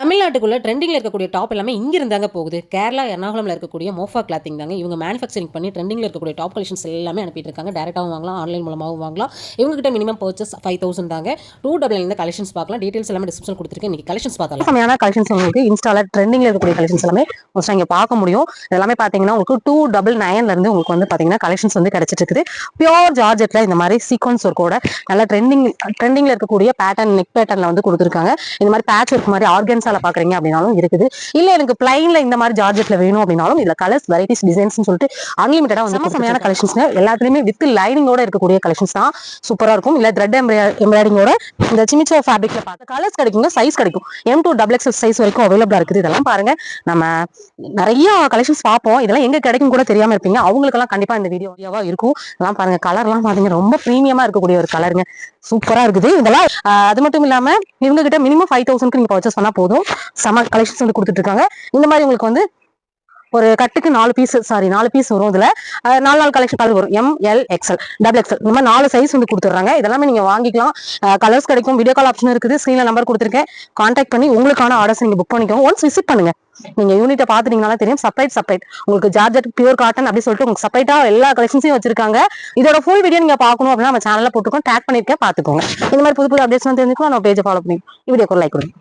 தமிழ்நாட்டுக்குள்ள ட்ரெண்டிங்ல இருக்கக்கூடிய டாப் எல்லாமே இங்க இருந்தாங்க போகுது. கேரளா, எர்ணாகுளம்ல இருக்கக்கூடிய மோஃபா கிளாத்திங் தாங்க. இவங்க மேனுஃபேக்சரிங் பண்ணி ட்ரெண்டிங்ல இருக்கக்கூடிய டாப் கலெக்ஷன்ஸ் எல்லாமே அனுப்பிட்டு இருக்காங்க. டைரக்ட்டாவும் வாங்கலாம், ஆன்லைன் மூலமாவும் வாங்கலாம். இவங்க கிட்ட மினிமம் பர்ச்சேஸ் 5000 தாங்க. 299 இந்த கலெக்ஷன்ஸ் பார்க்கலாம். டீடைல்ஸ் எல்லாமே டிஸ்கிரிப்ஷன்ல கொடுத்திருக்கேன். இன்னைக்கு கலெக்ஷன்ஸ் பார்க்கலாம். செமையான கலெக்ஷன்ஸ் உங்களுக்கு இன்ஸ்டால ட்ரெண்டிங்ல இருக்கக்கூடிய கலெக்ஷன்ஸ் எல்லாமே மோஸ்டா இங்க பார்க்க முடியும். எல்லாமே பாத்தீங்கன்னா உங்களுக்கு 299ல இருந்து உங்களுக்கு வந்து பாத்தீங்கன்னா கலெக்ஷன்ஸ் வந்து கிடைச்சிட்டு இருக்குது. பியூர் ஜார்ஜெட்ல இந்த மாதிரி சீக்வன்ஸ் ஒர்க்கோட நல்ல ட்ரெண்டிங்ல இருக்கக்கூடிய பேட்டர்ன் நெக் பேட்டர்ன்ல வந்து கொடுத்துருக்காங்க. இந்த மாதிரி பேட்ச் ஒர்க் மாதிரி ஆர்கன்ஸால பாக்குறீங்க அப்படின்னாலும் இருக்குது. இல்ல எனக்கு பிளைன்ல இந்த மாதிரி ஜார்ஜெட்ல வேணும் அப்படின்னாலும் இதுல கலர்ஸ் வெரைட்டிஸ் டிசைன்ஸ் சொல்லிட்டு அன்லிமிட்டடா வந்து செமையான கலெக்ஷன்ஸ் எல்லாத்துலயுமே வித் லைனிங்கோட இருக்கக்கூடிய கலெக்ஷன்ஸ் தான் சூப்பரா இருக்கும். இல்ல த்ரெட் எம்ப்ராய்டிங்கோட இந்த சிமிச்சோ ஃபேப்ரிக்ல பார்த்த கலர்ஸ் கிடைக்குங்க, சைஸ் கிடைக்கும். M2 XXL சைஸ் வரைக்கும் அவைலபிளா இருக்குது. இதெல்லாம் பாருங்க, நம்ம நிறைய கலெக்ஷன்ஸ் பார்ப்போம். இதெல்லாம் எங்க கிடைக்கும் கூட தெரியாம இருப்பீங்க. அவங்களுக்கெல்லாம் கண்டிப்பா இந்த வீடியோவா இருக்கும். இதெல்லாம் பாருங்க, கலர்லாம் பாத்தீங்க ரொம்ப பிரீமியமா இருக்கக்கூடிய ஒரு கலருங்க, சூப்பரா இருக்குது இதெல்லாம். அது மட்டும் இல்லாம இவங்க கிட்ட மினிமம் 5000க்கு நீங்க பர்ச்சேஸ் பண்ணா போதும். சம கலெக்ஷன்ஸ் வந்து கொடுத்துட்டு இருக்காங்க. இந்த மாதிரி உங்களுக்கு வந்து ஒரு கட்டுக்கு 4 பீஸ் வரும். இதுல 4 கலெக்ஷன் கலர் வரும். ML XL XXL இந்த மாதிரி 4 சைஸ் வந்து கொடுத்துறாங்க. இதெல்லாமே நீங்க வாங்கிக்கலாம். கலர்ஸ் கிடைக்கும். வீடியோ கால் ஆப்ஷன் இருக்குது. ஸ்கிரீன்ல நம்பர் கொடுத்துருக்கேன். கான்டாக்ட் பண்ணி உங்களுக்கான ஆர்டர்ஸ் நீங்க புக் பண்ணிக்கோங்க. ஒன்ஸ் விசிட் பண்ணுங்க. நீங்க யூனிட்டை பாத்துட்டீங்கனாலே தெரியும். செப்பரேட் உங்களுக்கு ஜார்ஜெட் பியூர் காட்டன் அப்படி சொல்லிட்டு உங்களுக்கு செப்பரேட்டா எல்லா கலெக்ஷன்ஸையும் வச்சிருக்காங்க. இதோட ஃபுல் வீடியோ நீங்க பாக்கணும் அப்படின்னா நம்ம சேனல்ல போட்டுக்கோங்க, டேக் பண்ணிருக்கேன், பாத்துக்கோங்க. இந்த மாதிரி புது அப்டேட்ஸ் தெரிஞ்சுக்கலாம். நம்ம பேஜை ஃபாலோ பண்ணி வீடியோக்கு லைக் கொடுங்க.